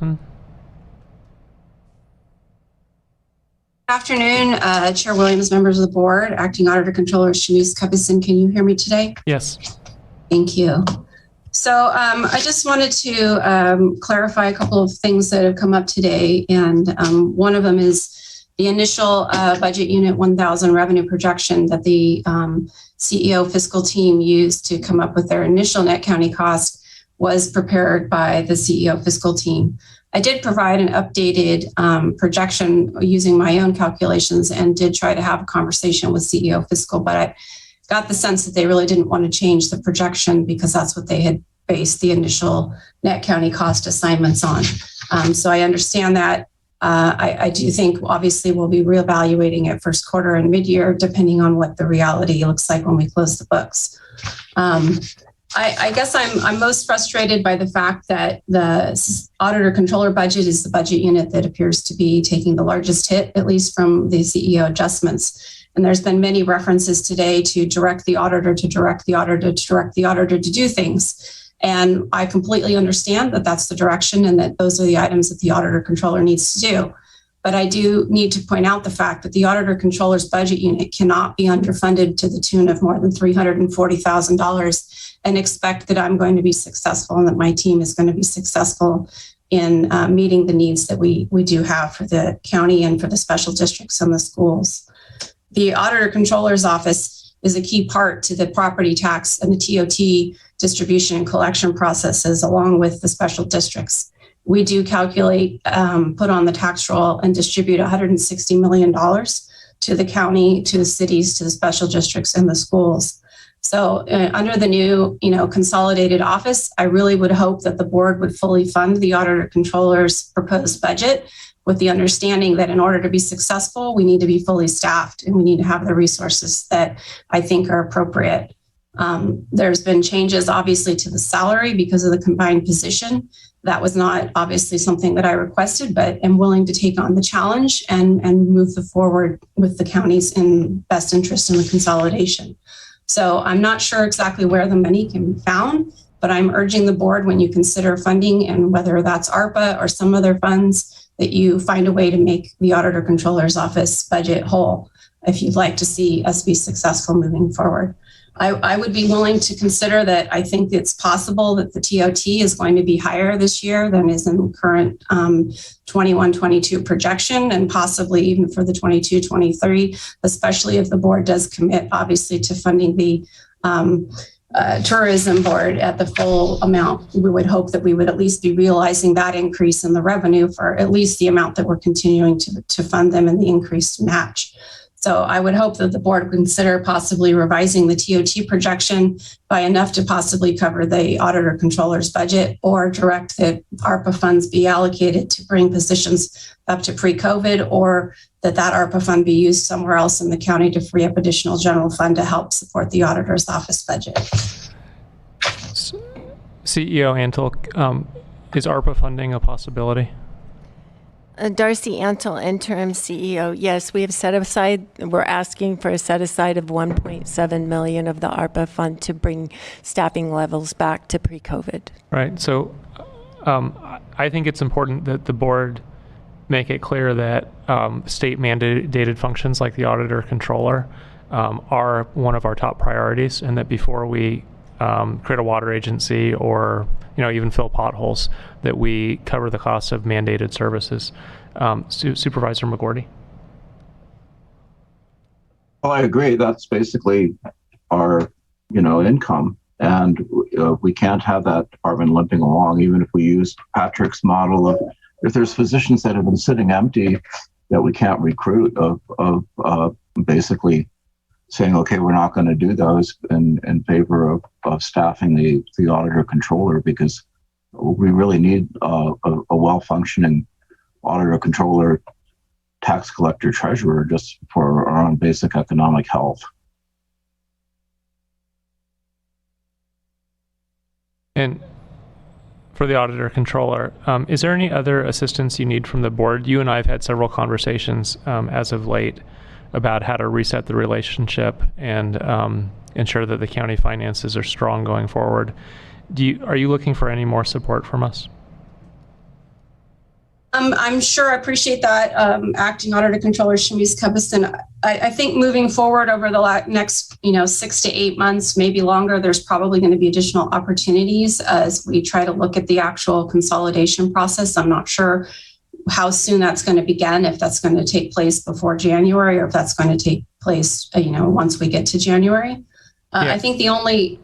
Good afternoon, Chair Williams, members of the board, Acting Auditor Controller Shanice Cubbison. Can you hear me today? Yes. Thank you. So I just wanted to clarify a couple of things that have come up today. And one of them is the initial budget unit 1000 revenue projection that the CEO fiscal team used to come up with their initial net county cost was prepared by the CEO fiscal team. I did provide an updated projection using my own calculations and did try to have a conversation with CEO fiscal, but I got the sense that they really didn't want to change the projection because that's what they had based the initial net county cost assignments on. So I understand that. I do think obviously we'll be reevaluating it first quarter and mid-year, depending on what the reality looks like when we close the books. I guess I'm most frustrated by the fact that the auditor controller budget is the budget unit that appears to be taking the largest hit, at least from the CEO adjustments. And there's been many references today to direct the auditor to direct the auditor to direct the auditor to do things. And I completely understand that that's the direction and that those are the items that the auditor controller needs to do. But I do need to point out the fact that the auditor controller's budget unit cannot be underfunded to the tune of more than $340,000 and expect that I'm going to be successful and that my team is going to be successful in meeting the needs that we do have for the county and for the special districts and the schools. The auditor controller's office is a key part to the property tax and the TOT distribution and collection processes along with the special districts. We do calculate, put on the tax roll and distribute $160 million to the county, to the cities, to the special districts and the schools. So under the new, consolidated office, I really would hope that the board would fully fund the auditor controller's proposed budget with the understanding that in order to be successful, we need to be fully staffed and we need to have the resources that I think are appropriate. There's been changes obviously to the salary because of the combined position. That was not obviously something that I requested, but am willing to take on the challenge and move forward with the county's in best interest in the consolidation. So I'm not sure exactly where the money can be found, but I'm urging the board when you consider funding and whether that's ARPA or some other funds that you find a way to make the auditor controller's office budget whole if you'd like to see us be successful moving forward. I would be willing to consider that. I think it's possible that the TOT is going to be higher this year than is in the current 21-22 projection and possibly even for the 22-23, especially if the board does commit obviously to funding the tourism board at the full amount. We would hope that we would at least be realizing that increase in the revenue for at least the amount that we're continuing to fund them in the increased match. So I would hope that the board would consider possibly revising the TOT projection by enough to possibly cover the auditor controller's budget or direct that ARPA funds be allocated to bring positions up to pre-COVID, or that ARPA fund be used somewhere else in the county to free up additional general fund to help support the auditor's office budget. CEO Antle, is ARPA funding a possibility? Darcy Antle, interim CEO. Yes, we have set aside, we're asking for a set aside of $1.7 million of the ARPA fund to bring staffing levels back to pre-COVID. Right. So I think it's important that the board make it clear that state mandated functions like the auditor controller are one of our top priorities, and that before we create a water agency or even fill potholes, that we cover the costs of mandated services. Supervisor McGordy. Well, I agree. That's basically our, income, and we can't have that department limping along. Even if we use Patrick's model of, if there's positions that have been sitting empty that we can't recruit, of basically saying, okay, we're not going to do those in favor of staffing the auditor controller, because we really need a well-functioning auditor controller, tax collector, treasurer, just for our own basic economic health. And for the auditor controller, is there any other assistance you need from the board? You and I have had several conversations as of late about how to reset the relationship and ensure that the county finances are strong going forward. Are you looking for any more support from us? I'm sure I appreciate that, Acting Auditor Controller Shamiz Cubiston. I think moving forward over the next 6 to 8 months, maybe longer, there's probably going to be additional opportunities as we try to look at the actual consolidation process. I'm not sure how soon that's going to begin, if that's going to take place before January or if that's going to take place once we get to January. I think the only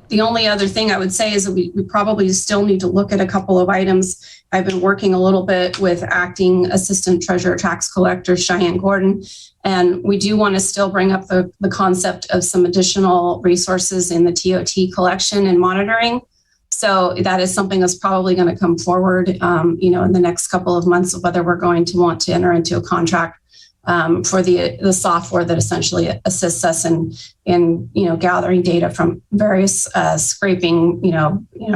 other thing I would say is that we probably still need to look at a couple of items. I've been working a little bit with Acting Assistant Treasurer Tax Collector Cheyenne Gordon, and we do want to still bring up the concept of some additional resources in the TOT collection and monitoring. So that is something that's probably going to come forward, in the next couple of months, of whether we're going to want to enter into a contract for the software that essentially assists us in gathering data from various scraping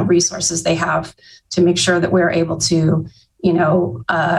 resources they have to make sure that we're able to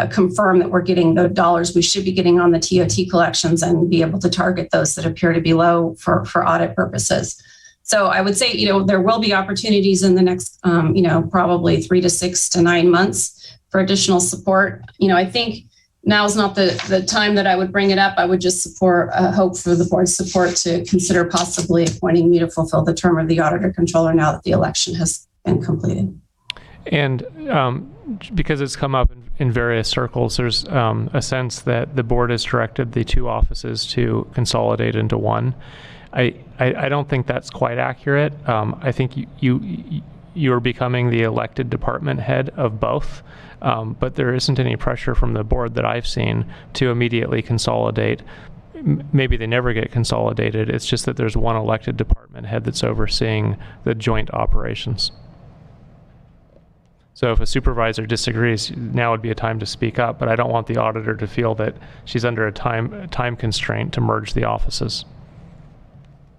confirm that we're getting the dollars we should be getting on the TOT collections and be able to target those that appear to be low for audit purposes. So I would say there will be opportunities in the next probably 3 to 6 to 9 months for additional support. I think now is not the time that I would bring it up. I would just hope for the board's support to consider possibly appointing me to fulfill the term of the auditor controller now that the election has been completed. And because it's come up in various circles, there's a sense that the board has directed the two offices to consolidate into one. I don't think that's quite accurate. I think you are becoming the elected department head of both. But there isn't any pressure from the board that I've seen to immediately consolidate. Maybe they never get consolidated. It's just that there's one elected department head that's overseeing the joint operations. So if a supervisor disagrees, now would be a time to speak up, but I don't want the auditor to feel that she's under a time constraint to merge the offices.